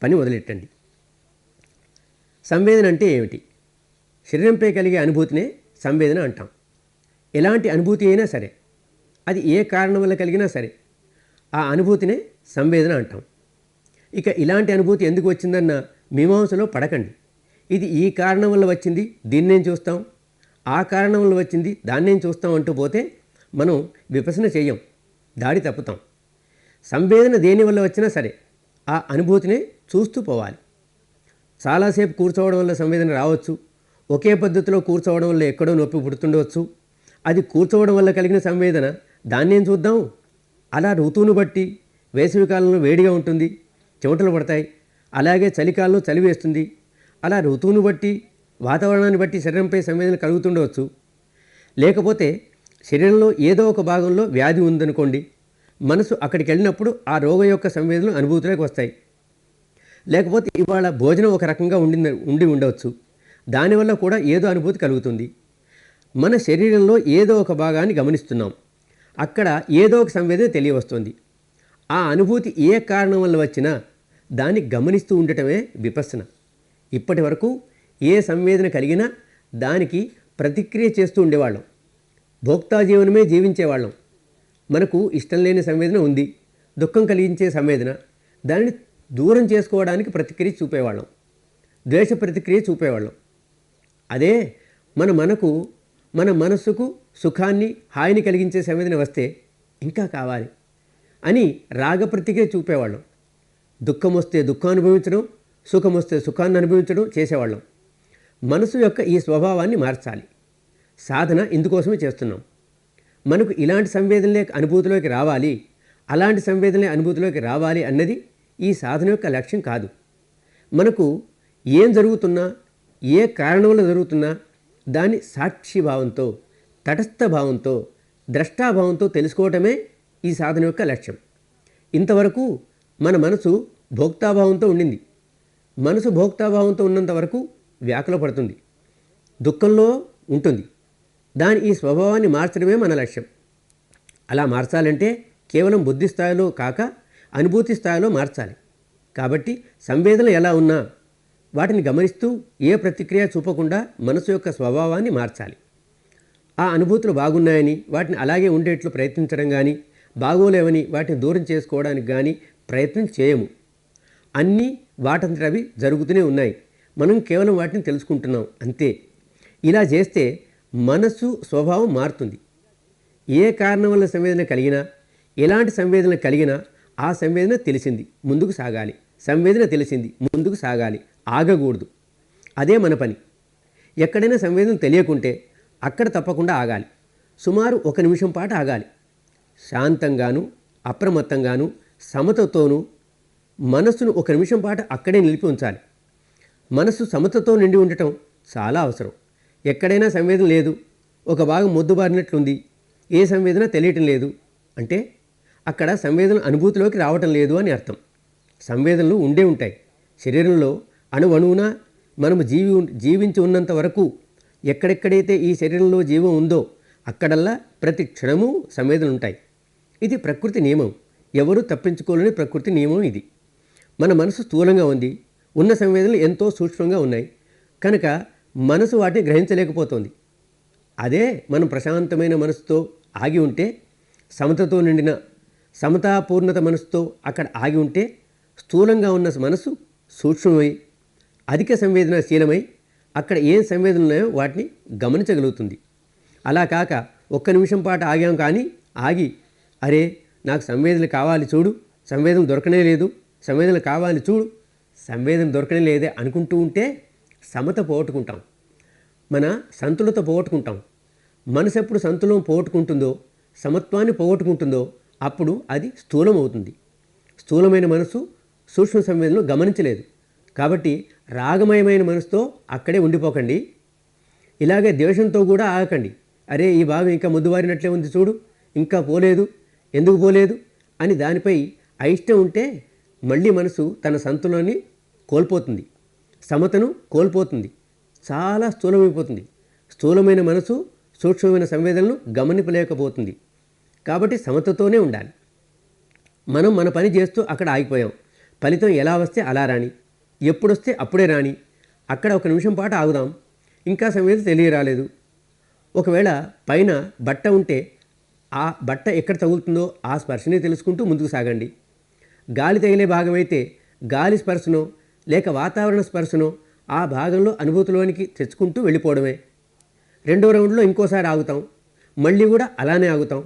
పని మొదలెట్టండి. సంవేదన అంటే ఏమిటి? శరీరంపై కలిగే అనుభూతినే సంవేదన అంటాం. ఎలాంటి అనుభూతి అయినా సరే, అది ఏ కారణం వల్ల కలిగినా సరే, ఆ అనుభూతినే సంవేదన అంటాం. ఇక ఇలాంటి అనుభూతి ఎందుకు వచ్చిందన్న మీమాంసలో పడకండి. ఇది ఈ కారణం వల్ల వచ్చింది, దీన్నేం చూస్తాం, ఆ కారణం వల్ల వచ్చింది, దాన్నేం చూస్తాం అంటూ పోతే మనం విపసన చెయ్యం, దాడి తప్పుతాం. సంవేదన దేనివల్ల వచ్చినా సరే ఆ అనుభూతినే చూస్తూ పోవాలి. చాలాసేపు కూర్చోవడం వల్ల సంవేదన రావచ్చు. ఒకే పద్ధతిలో కూర్చోవడం వల్ల ఎక్కడో నొప్పి పుడుతుండవచ్చు. అది కూర్చోవడం వల్ల కలిగిన సంవేదన, దాన్నేం చూద్దాం. అలా ఋతువును బట్టి వేసవికాలంలో వేడిగా ఉంటుంది, చెమటలు పడతాయి. అలాగే చలికాలంలో చలి వేస్తుంది. అలా ఋతువును బట్టి వాతావరణాన్ని బట్టి శరీరంపై సంవేదన కలుగుతుండవచ్చు. లేకపోతే శరీరంలో ఏదో ఒక భాగంలో వ్యాధి ఉందనుకోండి, మనసు అక్కడికి వెళ్ళినప్పుడు ఆ రోగం యొక్క సంవేదనలు అనుభూతిలోకి వస్తాయి. లేకపోతే ఇవాళ భోజనం ఒక రకంగా ఉండి ఉండవచ్చు, దానివల్ల కూడా ఏదో అనుభూతి కలుగుతుంది. మన శరీరంలో ఏదో ఒక భాగాన్ని గమనిస్తున్నాం, అక్కడ ఏదో ఒక సంవేదన తెలియవస్తుంది. ఆ అనుభూతి ఏ కారణం వల్ల వచ్చినా దాన్ని గమనిస్తూ ఉండటమే విపස්සన. ఇప్పటి వరకు ఏ సంవేదన కలిగినా దానికి ప్రతిక్రియ చేస్తూ ఉండేవాళ్ళం, భోక్తా జీవనమే జీవించేవాళ్ళం. మనకు ఇష్టం లేని సంవేదన ఉంది, దుఃఖం కలిగించే సంవేదన, దానిని దూరం చేసుకోవడానికి ప్రతిక్రియ చూపేవాళ్ళం, ద్వేష ప్రతిక్రియ చూపేవాళ్ళం. అదే మన మనస్సుకు సుఖాన్ని హాయిని కలిగించే సంవేదన వస్తే ఇంకా కావాలి అని రాగ ప్రతిక్రియ చూపేవాళ్ళం. దుఃఖం వస్తే దుఃఖం అనుభవించడం, సుఖం వస్తే సుఖాన్ని అనుభవించడం చేసేవాళ్ళం. మనసు యొక్క ఈ స్వభావాన్ని మార్చాలి. సాధన ఇందుకోసమే చేస్తున్నాం. మనకు ఇలాంటి సంవేదనలే అనుభూతిలోకి రావాలి, అలాంటి సంవేదనలే అనుభూతిలోకి రావాలి అన్నది ఈ సాధన యొక్క లక్ష్యం కాదు. మనకు ఏం జరుగుతున్నా, ఏ కారణం వల్ల జరుగుతున్నా దాన్ని సాక్షిభావంతో, తటస్థ భావంతో, ద్రష్టాభావంతో తెలుసుకోవటమే ఈ సాధన యొక్క లక్ష్యం. ఇంతవరకు మన మనసు భోక్తాభావంతో ఉండింది. మనసు భోక్తాభావంతో ఉన్నంత వరకు వ్యాకుల పడుతుంది, దుఃఖంలో ఉంటుంది. దాని ఈ స్వభావాన్ని మార్చడమే మన లక్ష్యం. అలా మార్చాలంటే కేవలం బుద్ధి స్థాయిలో కాక అనుభూతి స్థాయిలో మార్చాలి. కాబట్టి సంవేదనలు ఎలా ఉన్నా వాటిని గమనిస్తూ ఏ ప్రతిక్రియ చూపకుండా మనసు యొక్క స్వభావాన్ని మార్చాలి. ఆ అనుభూతులు బాగున్నాయని వాటిని అలాగే ఉండేట్లు ప్రయత్నించడం కానీ, బాగోలేవని వాటిని దూరం చేసుకోవడానికి కానీ ప్రయత్నం చేయము. అన్నీ వాటంతట అవి జరుగుతూనే ఉన్నాయి, మనం కేవలం వాటిని తెలుసుకుంటున్నాం అంతే. ఇలా చేస్తే మనసు స్వభావం మారుతుంది. ఏ కారణం వల్ల సంవేదన కలిగినా, ఎలాంటి సంవేదన కలిగినా ఆ సంవేదన తెలిసింది, ముందుకు సాగాలి. సంవేదన తెలిసింది, ముందుకు సాగాలి, ఆగకూడదు. అదే మన పని. ఎక్కడైనా సంవేదన తెలియకుంటే అక్కడ తప్పకుండా ఆగాలి. సుమారు 1 నిమిషం పాటు ఆగాలి. శాంతంగాను, అప్రమత్తంగాను, సమతతోనూ మనస్సును 1 నిమిషం పాటు అక్కడే నిలిపి ఉంచాలి. మనస్సు సమతతో నిండి ఉండటం చాలా అవసరం. ఎక్కడైనా సంవేదన లేదు, ఒక భాగం మొద్దుబారినట్లుంది, ఏ సంవేదన తెలియటం లేదు అంటే అక్కడ సంవేదన అనుభూతిలోకి రావటం లేదు అని అర్థం. సంవేదనలు ఉండే ఉంటాయి శరీరంలో, అణువణువున. మనము జీవించి ఉన్నంత వరకు ఎక్కడెక్కడైతే ఈ శరీరంలో జీవం ఉందో అక్కడల్లా ప్రతి క్షణము సంవేదనలు ఉంటాయి. ఇది ప్రకృతి నియమం, ఎవరూ తప్పించుకోలేని ప్రకృతి నియమం ఇది. మన మనసు స్థూలంగా ఉంది, ఉన్న సంవేదనలు ఎంతో సూక్ష్మంగా ఉన్నాయి కనుక మనసు వాటిని గ్రహించలేకపోతుంది. అదే మనం ప్రశాంతమైన మనసుతో ఆగి ఉంటే, సమతతో నిండిన సమతాపూర్ణత మనసుతో అక్కడ ఆగి ఉంటే, స్థూలంగా ఉన్న మనసు సూక్ష్మమై అధిక సంవేదనశీలమై అక్కడ ఏం సంవేదనలు ఉన్నాయో వాటిని గమనించగలుగుతుంది. అలా కాక 1 నిమిషం పాటు ఆగాం కానీ ఆగి, అరే నాకు సంవేదనలు కావాలి చూడు, సంవేదన దొరకనే లేదు, సంవేదనలు కావాలి చూడు, సంవేదన దొరకనే లేదే అనుకుంటూ ఉంటే సమత పోగొట్టుకుంటాం, మన సంతులత పోగొట్టుకుంటాం. మనసు ఎప్పుడు సంతులం పోగొట్టుకుంటుందో, సమత్వాన్ని పోగొట్టుకుంటుందో అప్పుడు అది స్థూలం అవుతుంది. స్థూలమైన మనసు సూక్ష్మ సంవేదనలు గమనించలేదు. కాబట్టి రాగమయమైన మనసుతో అక్కడే ఉండిపోకండి. ఇలాగే ద్వేషంతో కూడా ఆగకండి. అరే ఈ భాగం ఇంకా ముద్దువారినట్లే ఉంది చూడు, ఇంకా పోలేదు, ఎందుకు పోలేదు అని దానిపై అయిష్టం ఉంటే మళ్ళీ మనసు తన సంతులనాన్ని కోల్పోతుంది, సమతను కోల్పోతుంది, చాలా స్థూలమైపోతుంది. స్థూలమైన మనసు సూక్ష్మమైన సంవేదనలను గమనింపలేకపోతుంది. కాబట్టి సమతతోనే ఉండాలి. మనం మన పని చేస్తూ అక్కడ ఆగిపోయాం. ఫలితం ఎలా వస్తే అలా రాని, ఎప్పుడొస్తే అప్పుడే రాని, అక్కడ ఒక నిమిషం పాటు ఆగుదాం, ఇంకా సంవేదన తెలియరాలేదు. ఒకవేళ పైన బట్ట ఉంటే ఆ బట్ట ఎక్కడ తగులుతుందో ఆ స్పర్శనే తెలుసుకుంటూ ముందుకు సాగండి. గాలి తగిలే భాగమైతే గాలి స్పర్శనో లేక వాతావరణ స్పర్శనో ఆ భాగంలో అనుభూతిలోనికి తెచ్చుకుంటూ వెళ్ళిపోవడమే. రెండో రౌండ్లో ఇంకోసారి ఆగుతాం, మళ్ళీ కూడా అలానే ఆగుతాం.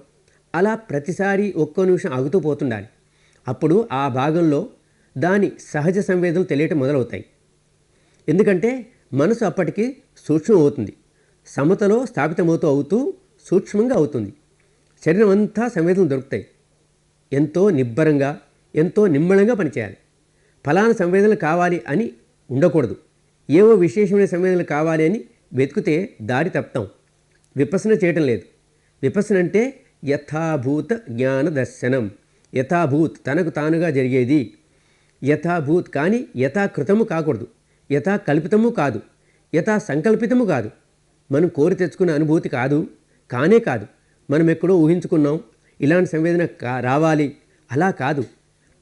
అలా ప్రతిసారి ఒక్కో నిమిషం ఆగుతూ పోతుండాలి. అప్పుడు ఆ భాగంలో దాని సహజ సంవేదనలు తెలియటం మొదలవుతాయి. ఎందుకంటే మనసు అప్పటికి సూక్ష్మం అవుతుంది, సమతలో అవుతూ సూక్ష్మంగా అవుతుంది. శరీరం అంతా సంవేదనలు దొరుకుతాయి. ఎంతో నిబ్బరంగా, ఎంతో నిమ్మళంగా పనిచేయాలి. ఫలానా సంవేదనలు కావాలి అని ఉండకూడదు. ఏవో విశేషమైన సంవేదనలు కావాలి అని వెతికితే దారి తప్పుతాం. విపసన చేయటం లేదు. విపసన అంటే యథాభూత జ్ఞాన దర్శనం. యథాభూత్ తనకు తానుగా జరిగేది. యథాభూత్ కానీ యథాకృతము కాకూడదు, యథా కల్పితము కాదు, యథా సంకల్పితము కాదు. మనం కోరి తెచ్చుకున్న అనుభూతి కాదు, కానే కాదు. మనం ఎక్కడో ఊహించుకున్నాం ఇలాంటి సంవేదన రావాలి, అలా కాదు.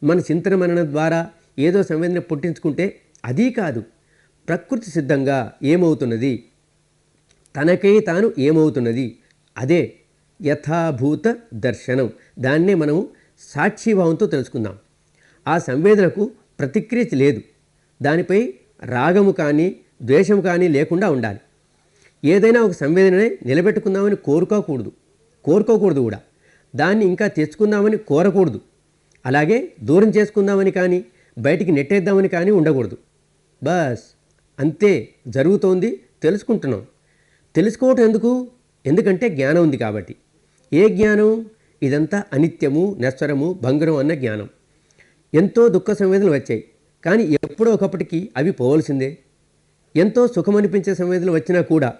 మన చింతన మననం ద్వారా ఏదో సంవేదన పుట్టించుకుంటే అది కాదు. ప్రకృతి సిద్ధంగా ఏమవుతున్నది, తనకై తాను ఏమవుతున్నది, అదే యథాభూత దర్శనం. దాన్నే మనము సాక్షిభావంతో తెలుసుకుందాం. ఆ సంవేదనకు ప్రతిక్రియ లేదు. దానిపై రాగము కానీ ద్వేషము కానీ లేకుండా ఉండాలి. ఏదైనా ఒక సంవేదననే నిలబెట్టుకుందామని కోరుకోకూడదు కూడా. దాన్ని ఇంకా తెచ్చుకుందామని కోరకూడదు. అలాగే దూరం చేసుకుందామని కానీ బయటికి నెట్టేద్దామని కానీ ఉండకూడదు. బస్ అంతే జరుగుతోంది, తెలుసుకుంటున్నాం. తెలుసుకోవటం ఎందుకు? ఎందుకంటే జ్ఞానం ఉంది కాబట్టి. ఏ జ్ఞానం? ఇదంతా అనిత్యము, నశ్వరము, భంగురం అన్న జ్ఞానం. ఎంతో దుఃఖ సంవేదనలు వచ్చాయి, కానీ ఎప్పుడో ఒకప్పటికి అవి పోవలసిందే. ఎంతో సుఖమనిపించే సంవేదనలు వచ్చినా కూడా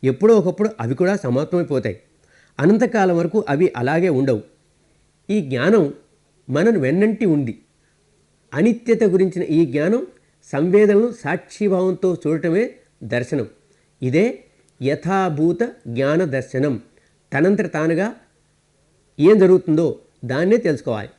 ఎప్పుడో ఒకప్పుడు అవి కూడా సమాప్తమైపోతాయి. అనంతకాలం వరకు అవి అలాగే ఉండవు. ఈ జ్ఞానం మనను వెన్నంటి ఉంది. అనిత్యత గురించిన ఈ జ్ఞానం సంవేదనలు సాక్షిభావంతో చూడటమే దర్శనం. ఇదే యథాభూత జ్ఞాన దర్శనం. తనంతట తానుగా ఏం జరుగుతుందో దాన్నే తెలుసుకోవాలి.